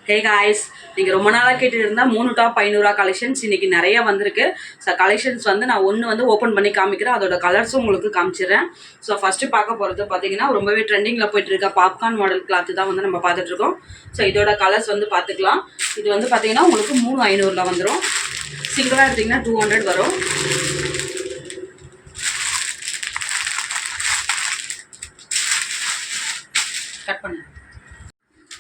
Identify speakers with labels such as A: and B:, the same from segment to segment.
A: Hey guys, நீங்கள் ரொம்ப நாளாக கேட்டுட்டு இருந்தால் 3 டாப் 500 கலெக்ஷன்ஸ் இன்றைக்கி நிறையா வந்திருக்கு. ஸோ கலெக்ஷன்ஸ் வந்து நான் ஒன்று ஓப்பன் பண்ணி காமிக்கிறேன், அதோட கலர்ஸும் உங்களுக்கு காமிச்சிடுறேன். ஸோ ஃபஸ்ட்டு பார்க்க போகிறது பார்த்தீங்கன்னா ரொம்பவே ட்ரெண்டிங்கில் போயிட்டு இருக்க பாப்கார்ன் மாடல் கிளாத்து தான் வந்து நம்ம பார்த்துட்ருக்கோம். ஸோ இதோட கலர்ஸ் வந்து பார்த்துக்கலாம். இது வந்து பார்த்தீங்கன்னா உங்களுக்கு 3500 வந்துடும். சிங்கிளாக எடுத்திங்கன்னா 200 வரும். கட் பண்ணு.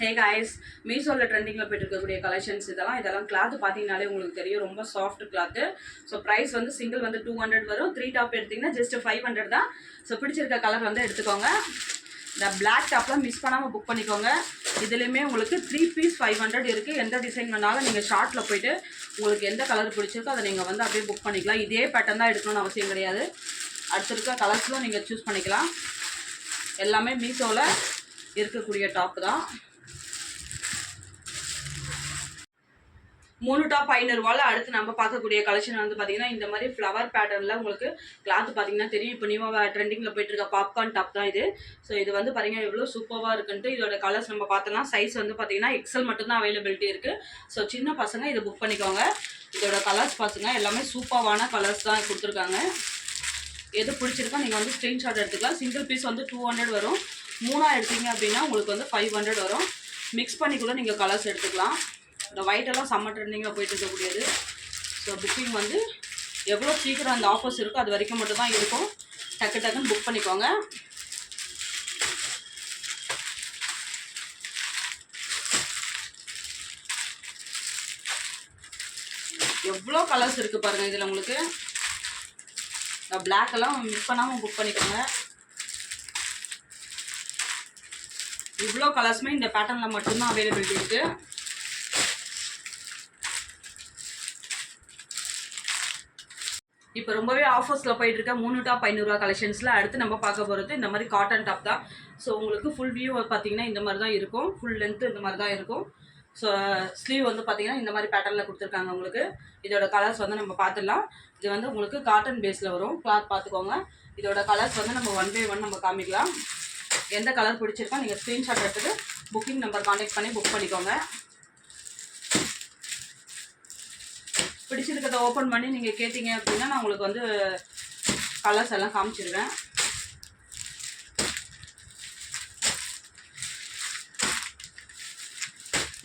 A: ஹே காய்ஸ், மீஷோவில் ட்ரெண்டிங்கில் போய்ட்டு இருக்கக்கூடிய கலெக்ஷன்ஸ் இதெல்லாம் கிளாத்து பார்த்தீங்கனாலே உங்களுக்கு தெரியும், ரொம்ப சாஃப்ட் கிளாத்து. ஸோ ப்ரைஸ் வந்து சிங்கிள் வந்து 200 வரும். 3 டாப் எடுத்திங்கன்னா ஜஸ்ட் 500 தான். ஸோ பிடிச்சிருக்க கலர் வந்து எடுத்துக்கோங்க. இந்த பிளாக் டாப்லாம் மிஸ் பண்ணாமல் புக் பண்ணிக்கோங்க. இதுலேயுமே உங்களுக்கு 3 பீஸ் 500 இருக்குது. எந்த டிசைன் வேணாலும் நீங்கள் ஷார்ட்டில் போய்ட்டு உங்களுக்கு எந்த கலர் பிடிச்சிருக்கோ அதை நீங்கள் வந்து அப்படியே புக் பண்ணிக்கலாம். இதே பேட்டர்ன் தான் எடுக்கணும்னு அவசியம் கிடையாது. அடுத்திருக்க கலர்ஸ்லாம் நீங்கள் சூஸ் பண்ணிக்கலாம். எல்லாமே மீஷோவில் இருக்கக்கூடிய டாப்பு தான். 3 டாப் 500 அடுத்து நம்ம பார்க்கக்கூடிய கலெக்ஷன் வந்து பார்த்தீங்கன்னா இந்த மாதிரி ஃப்ளவர் பேட்டர்னில் உங்களுக்கு கிளாத் பார்த்தீங்கன்னா தெரியும். இப்போ நியூவாக ட்ரெண்டிங்கில் போயிட்டு இருக்க பாப்கார்ன் டாப் தான் இது. ஸோ இது வந்து பார்த்தீங்கன்னா எவ்வளோ சூப்பராக இருக்குன்ட்டு இதோட கலர்ஸ் நம்ம பார்த்தோம்னா சைஸ் வந்து பார்த்தீங்கன்னா எக்ஸல் மட்டும்தான் அவைலபிலிட்டி இருக்குது. ஸோ சின்ன பசங்க இதை புக் பண்ணிக்கோங்க. இதோட கலர்ஸ் பார்த்துங்க, எல்லாமே சூப்பரான கலர்ஸ் தான் கொடுத்துருக்காங்க. எது பிடிச்சிருக்கோ நீங்கள் வந்து ஸ்க்ரீன்ஷாட் எடுத்துக்கலாம். சிங்கிள் பீஸ் வந்து 200 வரும். 3 எடுத்தீங்க அப்படின்னா உங்களுக்கு வந்து 500 வரும். மிக்ஸ் பண்ணி கூட நீங்கள் கலர்ஸ் எடுத்துக்கலாம். இந்த ஒயிட்டெல்லாம் செம்ம ட்ரெண்டிங்கில் போயிட்டு இருக்கக்கூடியது. ஸோ புக்கிங் வந்து எவ்வளோ சீக்கிரம் அந்த ஆஃபர்ஸ் இருக்கோ அது வரைக்கும் மட்டும் தான் இருக்கும். டக்குன்னு புக் பண்ணிக்கோங்க. எவ்வளோ கலர்ஸ் இருக்குது பாருங்கள் இதில் உங்களுக்கு. பிளாக் எல்லாம் மிஸ் பண்ணாமல் புக் பண்ணிக்கோங்க. இவ்வளோ கலர்ஸுமே இந்த பேட்டர்னில் மட்டும்தான் அவைலபிலிட்டி இருக்குது. இப்போ ரொம்பவே ஆஃபர்ஸில் போயிட்டு இருக்க 3 டாப் 500 கலெக்ஷன்ஸில் அடுத்து நம்ம பார்க்க போகிறது இந்த மாதிரி காட்டன் டாப் தான். ஸோ உங்களுக்கு ஃபுல் வியூ பார்த்தீங்கன்னா இந்த மாதிரி தான் இருக்கும். ஃபுல் லென்த்து இந்த மாதிரி தான் இருக்கும். ஸோ ஸ்லீவ் வந்து பார்த்தீங்கன்னா இந்த மாதிரி பேட்டர்னில் கொடுத்துருக்காங்க உங்களுக்கு. இதோட கலர்ஸ் வந்து நம்ம பார்த்துடலாம். இது வந்து உங்களுக்கு காட்டன் பேஸில் வரும். கிளாத் பார்த்துக்கோங்க. இதோட கலர்ஸ் வந்து நம்ம 1 by 1 நம்ம காமிக்கலாம். எந்த கலர் பிடிச்சிருக்கோ நீங்கள் ஸ்க்ரீன்ஷாட் எடுத்துகிட்டு புக்கிங் நம்பர் கான்டாக்ட் பண்ணி புக் பண்ணிக்கோங்க. பிடிச்சிருக்கிறத ஓப்பன் பண்ணி நீங்கள் கேட்டிங்க அப்படின்னா நான் உங்களுக்கு வந்து கலர்ஸ் எல்லாம் காமிச்சிடுவேன்.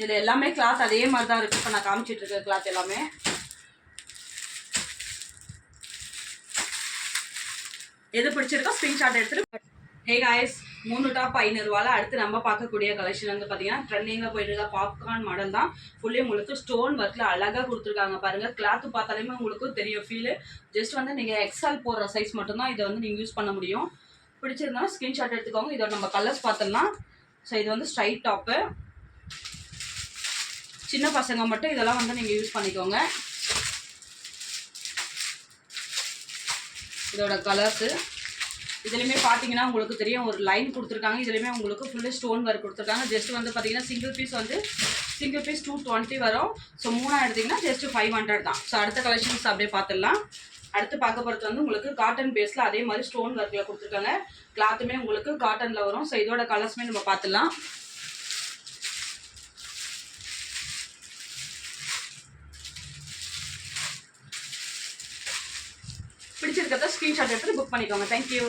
A: இதில் எல்லாமே கிளாத் அதே மாதிரி தான் இருக்குது. இப்போ நான் காமிச்சிட்டு இருக்க கிளாத் எல்லாமே எது பிடிச்சிருக்கோ ஸ்க்ரீன்ஷாட் எடுத்துகிட்டு. ஹே காய்ஸ், 3 டாப் 500 அடுத்து நம்ம பார்க்கக்கூடிய கலெக்ஷன் வந்து பார்த்தீங்கன்னா ட்ரெண்டிங்கில் போயிட்டு இருக்க பாப்கார்ன் மாடல் தான். ஃபுல்லி உங்களுக்கு ஸ்டோன் ஒர்க்கில் அழகாக கொடுத்துருக்காங்க பாருங்கள். கிளாத்து பார்த்தாலுமே உங்களுக்கு தெரியும் ஃபீலு. ஜஸ்ட் வந்து நீங்கள் எக்ஸ்எல் போடுற சைஸ் மட்டும்தான் இதை வந்து நீங்கள் யூஸ் பண்ண முடியும். பிடிச்சிருந்தாலும் ஸ்க்ரீன்ஷாட் எடுத்துக்கோங்க. இதோட நம்ம கலர்ஸ் பார்த்தோம்னா, ஸோ இது வந்து ஸ்ட்ரைட் டாப்பு. சின்ன பசங்க மட்டும் இதெல்லாம் வந்து நீங்கள் யூஸ் பண்ணிக்கோங்க. இதோட கலர்ஸு இதுலேயுமே பார்த்தீங்கன்னா உங்களுக்கு தெரியும், ஒரு லைன் கொடுத்துருக்காங்க. இதுலேயுமே உங்களுக்கு ஃபுல்லு ஸ்டோன் ஒர்க் கொடுத்துருக்காங்க. ஜஸ்ட் வந்து பார்த்தீங்கன்னா சிங்கிள் பீஸ் 220 வரும். ஸோ 3 எடுத்திங்கன்னா ஜஸ்ட் 500 தான். ஸோ அடுத்த கலெக்ஷன்ஸ் அப்படியே பார்த்துடலாம். அடுத்து பார்க்க போகிறது வந்து உங்களுக்கு காட்டன் பேஸில் அதே மாதிரி ஸ்டோன் ஒர்க்கில் கொடுத்துருக்காங்க. கிளாத்துமே உங்களுக்கு காட்டனில் வரும். ஸோ இதோட கலர்ஸுமே நம்ம பார்த்துடலாம். பிடிச்சிருக்கிறத ஸ்க்ரீன்ஷாட் எடுத்து புக் பண்ணிக்கோங்க. தேங்க்யூ.